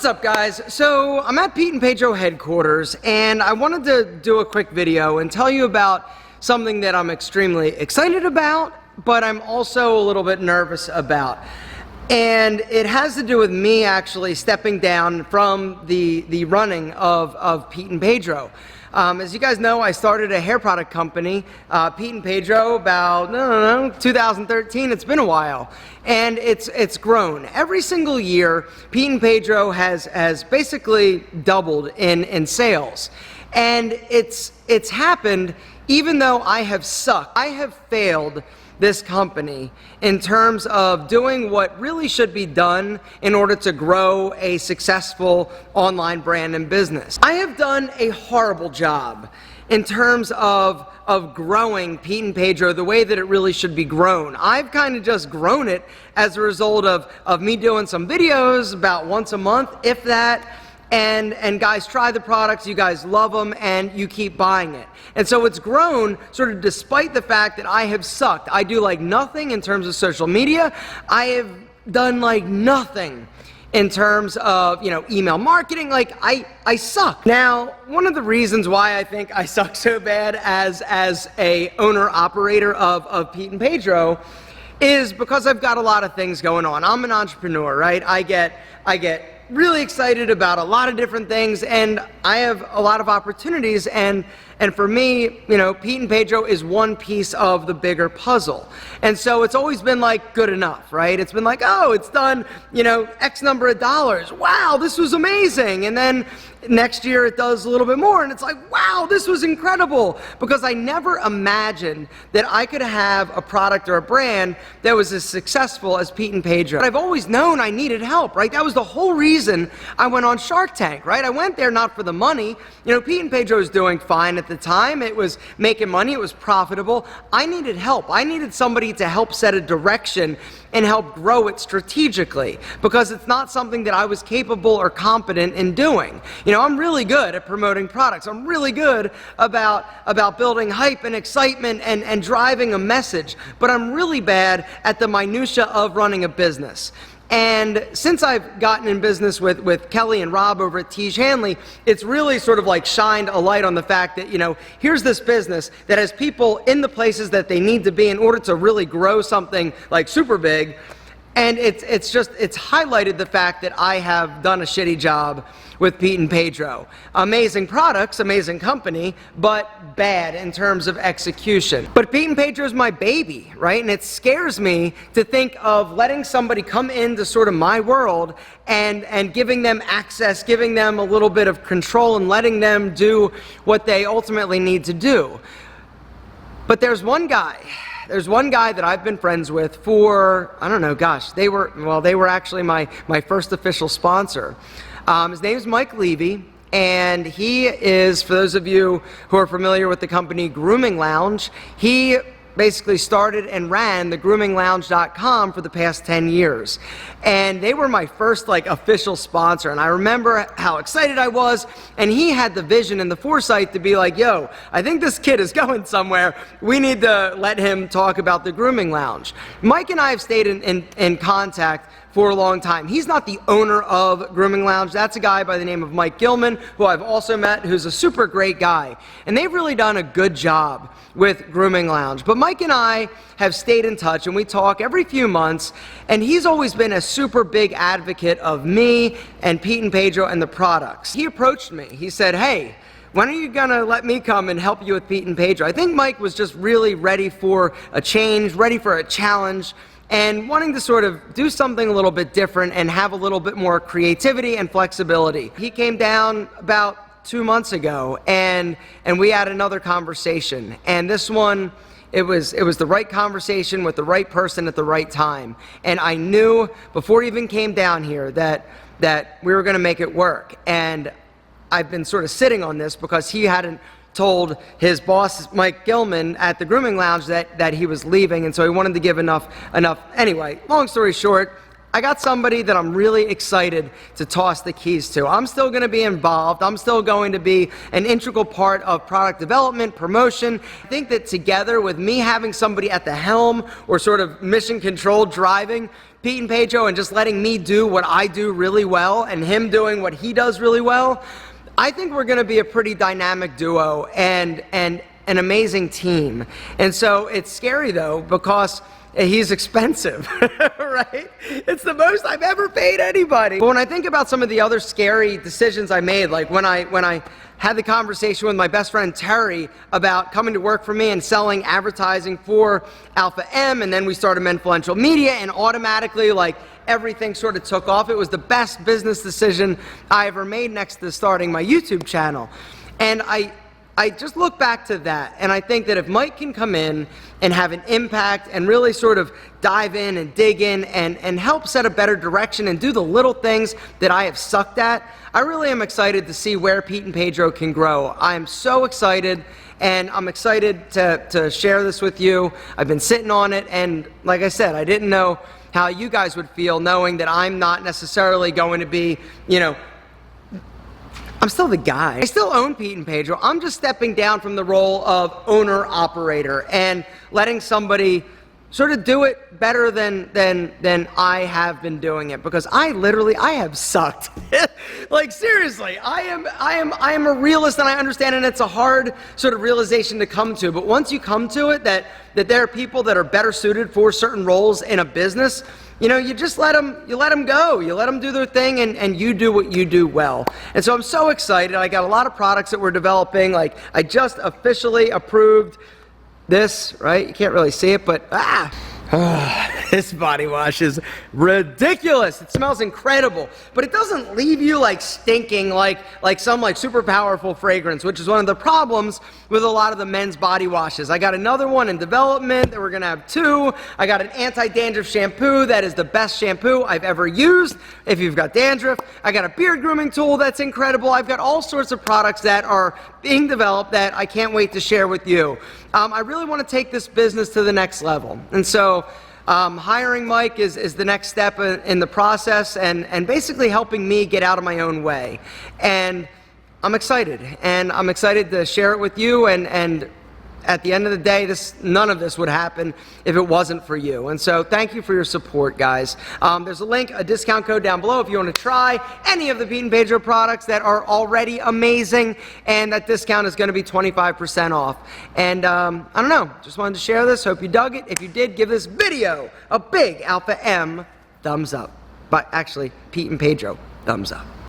What's up, guys? So I'm at Pete and Pedro headquarters, and I wanted to do a quick video and tell you about something that I'm extremely excited about, but I'm also a little bit nervous about. And it has to do with me actually stepping down from the running of Pete and Pedro. As you guys know, I started a hair product company, Pete and Pedro, about 2013. It's been a while, and it's grown. Every single year, Pete and Pedro has basically doubled in sales, and it's happened even though I have sucked. I have failed this company in terms of doing what really should be done in order to grow a successful online brand and business. I have done a horrible job in terms of growing Pete and Pedro the way that it really should be grown. I've kind of just grown it as a result of me doing some videos about once a month, if that. And guys try the products, you guys love them, and you keep buying it. And so it's grown sort of despite the fact that I have sucked. I do like nothing in terms of social media. I have done like nothing in terms of, email marketing. Like I suck. Now, one of the reasons why I think I suck so bad as a owner operator of Pete and Pedro is because I've got a lot of things going on. I'm an entrepreneur, right? I get really excited about a lot of different things, and I have a lot of opportunities, and for me, Pete and Pedro is one piece of the bigger puzzle. And so it's always been like good enough, right? It's been like, oh, it's done, X number of dollars. Wow, this was amazing. And then next year it does a little bit more, and it's like, wow, this was incredible, because I never imagined that I could have a product or a brand that was as successful as Pete and Pedro. But I've always known I needed help, right? That was the whole reason I went on Shark Tank, right? I went there not for the money. Pete and Pedro was doing fine at the time. It was making money. It was profitable. I needed help. I needed somebody to help set a direction and help grow it strategically, because it's not something that I was capable or competent in doing. I'm really good at promoting products. I'm really good about building hype and excitement and driving a message, but I'm really bad at the minutia of running a business. And since I've gotten in business with Kelly and Rob over at Tiege Hanley, it's really sort of like shined a light on the fact that, here's this business that has people in the places that they need to be in order to really grow something like super big. And it's highlighted the fact that I have done a shitty job with Pete and Pedro. Amazing products, amazing company, but bad in terms of execution. But Pete and Pedro is my baby, right? And it scares me to think of letting somebody come into sort of my world and giving them access, giving them a little bit of control, and letting them do what they ultimately need to do. But there's one guy that I've been friends with for, I don't know, gosh, they were actually my first official sponsor. His name is Mike Levy, and he is, for those of you who are familiar with the company Grooming Lounge, he basically started and ran the groominglounge.com for the past 10 years. And they were my first official sponsor, and I remember how excited I was, and he had the vision and the foresight to be like, yo, I think this kid is going somewhere. We need to let him talk about the Grooming Lounge. Mike and I have stayed in contact for a long time. He's not the owner of Grooming Lounge. That's a guy by the name of Mike Gilman, who I've also met, who's a super great guy. And they've really done a good job with Grooming Lounge. But Mike and I have stayed in touch, and we talk every few months, and he's always been a super big advocate of me and Pete and Pedro and the products. He approached me. He said, hey, when are you gonna let me come and help you with Pete and Pedro? I think Mike was just really ready for a change, ready for a challenge, and wanting to sort of do something a little bit different and have a little bit more creativity and flexibility. He came down about 2 months ago, and we had another conversation. And this one, it was the right conversation with the right person at the right time. And I knew before he even came down here that we were gonna make it work. And I've been sort of sitting on this because he hadn't told his boss, Mike Gilman, at the Grooming Lounge that he was leaving, and so he wanted to give enough. Anyway, long story short, I got somebody that I'm really excited to toss the keys to. I'm still going to be involved. I'm still going to be an integral part of product development, promotion. I think that together with me having somebody at the helm or sort of mission control driving, Pete and Pedro and just letting me do what I do really well and him doing what he does really well, I think we're going to be a pretty dynamic duo and an amazing team. And so it's scary though, because he's expensive, right? It's the most I've ever paid anybody. But when I think about some of the other scary decisions I made, like when I had the conversation with my best friend Terry about coming to work for me and selling advertising for AlphaM, and then we started Menfluential Media, and automatically, like, everything sort of took off. It was the best business decision I ever made next to starting my YouTube channel. And I just look back to that, and I think that if Mike can come in and have an impact and really sort of dive in and dig in and help set a better direction and do the little things that I have sucked at, I really am excited to see where Pete and Pedro can grow. I am so excited, and I'm excited to share this with you. I've been sitting on it, and like I said, I didn't know how you guys would feel knowing that I'm not necessarily going to be, you know, I'm still the guy. I still own Pete and Pedro. I'm just stepping down from the role of owner-operator and letting somebody sort of do it better than I have been doing it, because I have sucked. Like, seriously, I am a realist, and I understand, and it's a hard sort of realization to come to, but once you come to it, that there are people that are better suited for certain roles in a business, you know, you just let them go. You let them do their thing, and you do what you do well. And so I'm so excited. I got a lot of products that we're developing. Like, I just officially approved this, right? You can't really see it, but this body wash is ridiculous. It smells incredible, but it doesn't leave you like stinking like some like super powerful fragrance, which is one of the problems with a lot of the men's body washes. I got another one in development that we're gonna have 2. I got an anti-dandruff shampoo that is the best shampoo I've ever used if you've got dandruff. I got a beard grooming tool that's incredible. I've got all sorts of products that are being developed that I can't wait to share with you. I really want to take this business to the next level, and so hiring Mike is the next step in the process, and basically helping me get out of my own way. And I'm excited, to share it with you, and at the end of the day, none of this would happen if it wasn't for you. And so thank you for your support, guys. There's a link, a discount code down below if you want to try any of the Pete and Pedro products that are already amazing, and that discount is going to be 25% off. And I don't know, just wanted to share this. Hope you dug it. If you did, give this video a big AlphaM thumbs up. But actually, Pete and Pedro thumbs up.